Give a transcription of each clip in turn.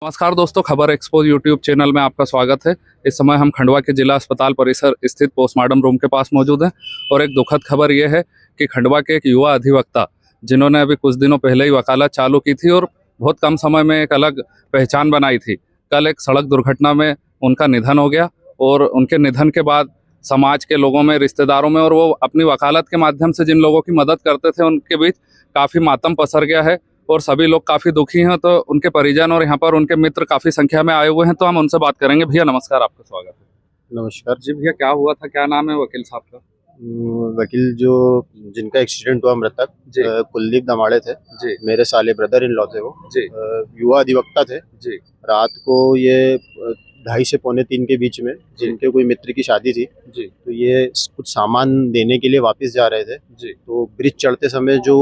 नमस्कार दोस्तों, खबर एक्सपो यूट्यूब चैनल में आपका स्वागत है। इस समय हम खंडवा के जिला अस्पताल परिसर स्थित पोस्टमार्टम रूम के पास मौजूद हैं और एक दुखद खबर यह है कि खंडवा के एक युवा अधिवक्ता जिन्होंने अभी कुछ दिनों पहले ही वकालत चालू की थी और बहुत कम समय में एक अलग पहचान बनाई थी, कल एक सड़क दुर्घटना में उनका निधन हो गया। और उनके निधन के बाद समाज के लोगों में, रिश्तेदारों में और वो अपनी वकालत के माध्यम से जिन लोगों की मदद करते थे उनके बीच काफ़ी मातम पसर गया है और सभी लोग काफ़ी दुखी हैं। तो उनके परिजन और यहाँ पर उनके मित्र काफ़ी संख्या में आए हुए हैं, तो हम उनसे बात करेंगे। भैया नमस्कार, आपका स्वागत है। नमस्कार जी भैया, क्या हुआ था, क्या नाम है वकील साहब का? वकील जो जिनका एक्सीडेंट हुआ मृतक कुलदीप दमाड़े थे जी। मेरे साले ब्रदर इन लॉ थे वो जी। युवा अधिवक्ता थे जी। रात को ये 2:30 से 2:45 के बीच में जिनके कोई मित्र की शादी थी जी। तो ये कुछ सामान देने के लिए वापस जा रहे थे जी। तो ब्रिज चढ़ते समय जो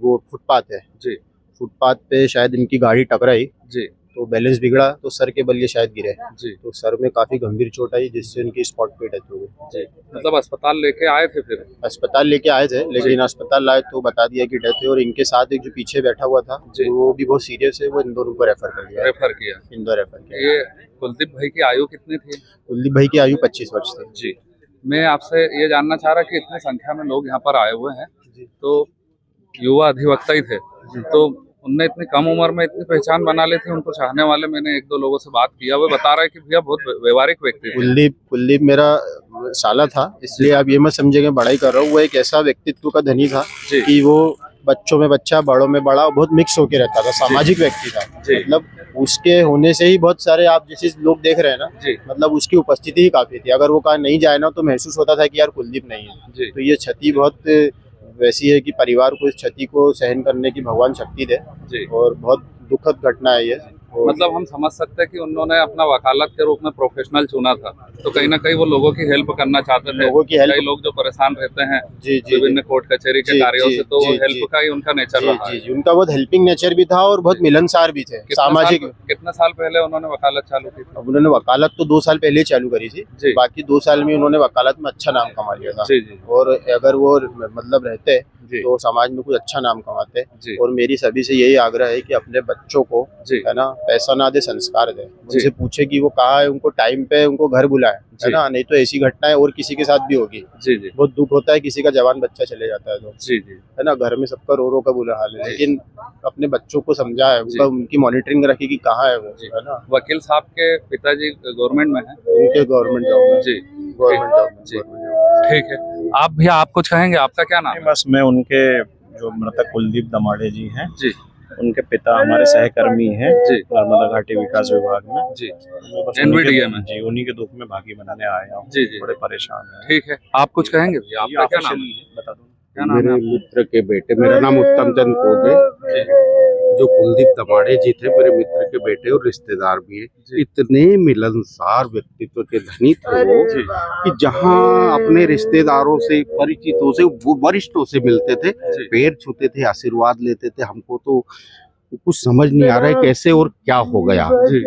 वो फुटपाथ है जी। फुटपाथ पे शायद इनकी गाड़ी टकराई जी। तो बैलेंस बिगड़ा तो सर के बल ये शायद गिरे जी। तो सर में काफी गंभीर चोट आई जिससे उनकी स्पॉट पे डेथ हो गई। जी, मतलब अस्पताल लेके आए थे? फिर अस्पताल लेके आए थे लेकिन अस्पताल लाए तो बता दिया कि डेथ है और इनके साथ एक जो पीछे बैठा हुआ था वो भी बहुत सीरियस है, वो इंदौर को रेफर किया। इंदौर रेफर किया। ये कुलदीप भाई की आयु कितनी थी? कुलदीप भाई की आयु 25 वर्ष थी। जी, मैं आपसे ये जानना चाह रहा कि इतनी संख्या में लोग यहाँ पर आए हुए हैं, तो युवा अधिवक्ता ही थे, तो उनने इतनी कम उम्र में इतनी पहचान बना ली थी, उनको चाहने वाले, मैंने एक दो लोगों से बात किया, वो बता रहा है कि भैया बहुत व्यवहारिक व्यक्ति थे। कुलदीप मेरा साला था, इसलिए आप ये मत समझेंगे बड़ा ही कर रहा हूँ। वो एक ऐसा व्यक्तित्व का धनी था कि वो बच्चों में बच्चा, बड़ों में बड़ा, बहुत मिक्स होके रहता था, सामाजिक व्यक्ति था। मतलब उसके होने से ही बहुत सारे आप जैसे लोग देख रहे हैं ना, मतलब उसकी उपस्थिति ही काफी थी। अगर वो कहा नहीं जाए ना तो महसूस होता था कि यार कुलदीप नहीं है। तो ये क्षति बहुत वैसी है कि परिवार को इस क्षति को सहन करने की भगवान शक्ति दे और बहुत दुखद घटना है ये। मतलब हम समझ सकते हैं कि उन्होंने अपना वकालत के रूप में प्रोफेशनल चुना था, तो कहीं ना कहीं वो लोगों की हेल्प करना चाहते थे। कई लोग जो परेशान रहते हैं विभिन्न कोर्ट कचहरी के कार्यों से, तो वो हेल्प का ही उनका नेचर रहा है। उनका बहुत हेल्पिंग नेचर भी था और बहुत मिलनसार भी थे, सामाजिक। कितने साल पहले उन्होंने वकालत चालू की? अब उन्होंने वकालत तो 2 साल पहले चालू करी थी, बाकी 2 साल में उन्होंने वकालत में अच्छा नाम कमा लिया था। और अगर वो मतलब रहते तो समाज में कुछ अच्छा नाम कमाते। और मेरी सभी से यही आग्रह है कि अपने बच्चों को है ना पैसा ना दे, संस्कार दे। उनसे पूछे कि वो कहाँ है, उनको टाइम पे उनको घर बुलाए, है ना, नहीं तो ऐसी घटनाएं और किसी के साथ भी होगी। बहुत दुख होता है किसी का जवान बच्चा चले जाता है तो है ना, घर में सबका रो रो का बुरा हाल है, लेकिन अपने बच्चों को समझाए, उनकी मॉनिटरिंग रखी कि कहाँ है वो, है ना। वकील साहब के पिताजी गवर्नमेंट में है? उनके गवर्नमेंट जॉब में। गवर्नमेंट जॉब में। ठीक है, आप भैया आप कुछ कहेंगे, आपका क्या नाम है? बस मैं उनके जो मृतक कुलदीप दमाड़े जी हैं जी, उनके पिता हमारे सहकर्मी हैं नर्मदा घाटी विकास विभाग में जी, NVDA में जी, उन्हीं के दुख में भागी बनाने आया हूँ। जी, बड़े परेशान हैं। ठीक है, आप कुछ कहेंगे भैया, आपका क्या नाम है? बता दो। मेरे मित्र के बेटे, मेरा नाम उत्तम चंद कोट है। जो कुलदीप दमाड़े जी थे मेरे मित्र के बेटे और रिश्तेदार भी है। इतने मिलनसार व्यक्तित्व के धनी थे वो कि जहाँ अपने रिश्तेदारों से, परिचितों से, वरिष्ठों से मिलते थे, पैर छूते थे, आशीर्वाद लेते थे। हमको तो कुछ समझ नहीं आ रहा है कैसे और क्या हो गया,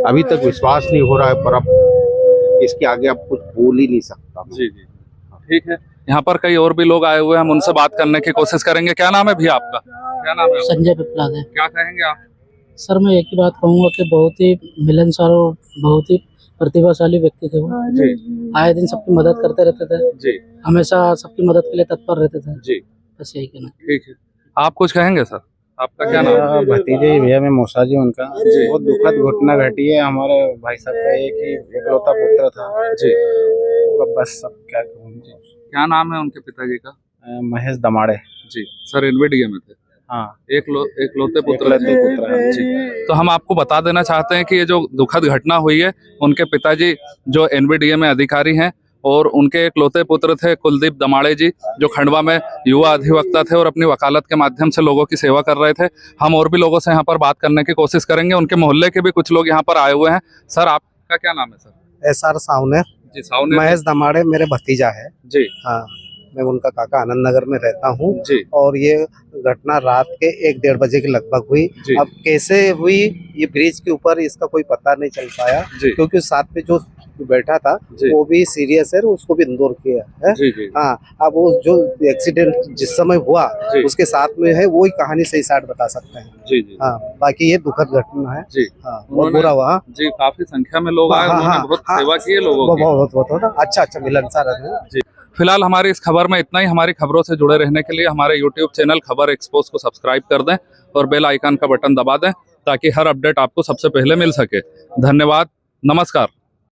अभी तक विश्वास नहीं हो रहा है, पर अब इसके आगे अब कुछ बोल ही नहीं सकता। जी जी, ठीक है। यहाँ पर कई और भी लोग आए हुए हैं, हम उनसे बात करने की कोशिश करेंगे। क्या नाम है भैया आपका? क्या नाम है? संजय पिपलाद है। क्या कहेंगे आप? सर मैं एक ही बात कहूँगा कि बहुत ही मिलनसार और बहुत ही प्रतिभाशाली व्यक्ति थे वो। आए दिन सबकी मदद करते रहते थे, हमेशा सबकी मदद के लिए तत्पर रहते थे। बस यही कहना। ठीक है, आप कुछ कहेंगे सर, आपका क्या नाम है? भतीजे ही भैया, मैं मौसा जी उनका। बहुत दुखद घटना घटी है। हमारे भाई साहब का एक ही इकलौता पुत्र था जी, बस सब क्या कहूँगा। क्या नाम है उनके पिताजी का? महेश दमाड़े जी। सर NVDA में थे? हाँ, एकलौते पुत्र जी। तो हम आपको बता देना चाहते हैं कि ये जो दुखद घटना हुई है, उनके पिताजी जो NVDA में अधिकारी हैं और उनके एकलौते पुत्र थे कुलदीप दमाड़े जी, जो खंडवा में युवा अधिवक्ता थे और अपनी वकालत के माध्यम से लोगों की सेवा कर रहे थे। हम और भी लोगों से यहाँ पर बात करने की कोशिश करेंगे, उनके मोहल्ले के भी कुछ लोग यहाँ पर आए हुए हैं। सर आपका क्या नाम है? Sir SR Savner. जी, सावनेर। महेश दमाड़े मेरे भतीजा है जी। हाँ, मैं उनका काका आनंद नगर में रहता हूँ। जी। और ये घटना रात के 1-1:30 बजे के लगभग हुई। अब कैसे हुई ये ब्रिज के ऊपर, इसका कोई पता नहीं चल पाया, क्योंकि साथ में जो बैठा था जी। वो भी सीरियस है, उसको भी इंदौर किया है। जी जी हाँ, अब वो जो एक्सीडेंट जिस समय हुआ जी। उसके साथ में है, वही कहानी सही साठ बता सकते हैं। जी जी हाँ, बाकी ये दुखद घटना है। जी हाँ, बहुत उन्होंने- बुरा हुआ। हाँ, जी काफी संख्या में लोग आए, हाँ, उन्होंने हाँ, बहुत हाँ, सेवा की है लोगों की। बहुत अच्छा मिलनसार है। फिलहाल हमारी इस खबर में इतना ही। हमारी खबरों से जुड़े रहने के लिए हमारे YouTube चैनल खबर एक्सपोज को सब्सक्राइब कर दें और बेल आइकन का बटन दबा दें ताकि हर अपडेट आपको सबसे पहले मिल सके। धन्यवाद, नमस्कार।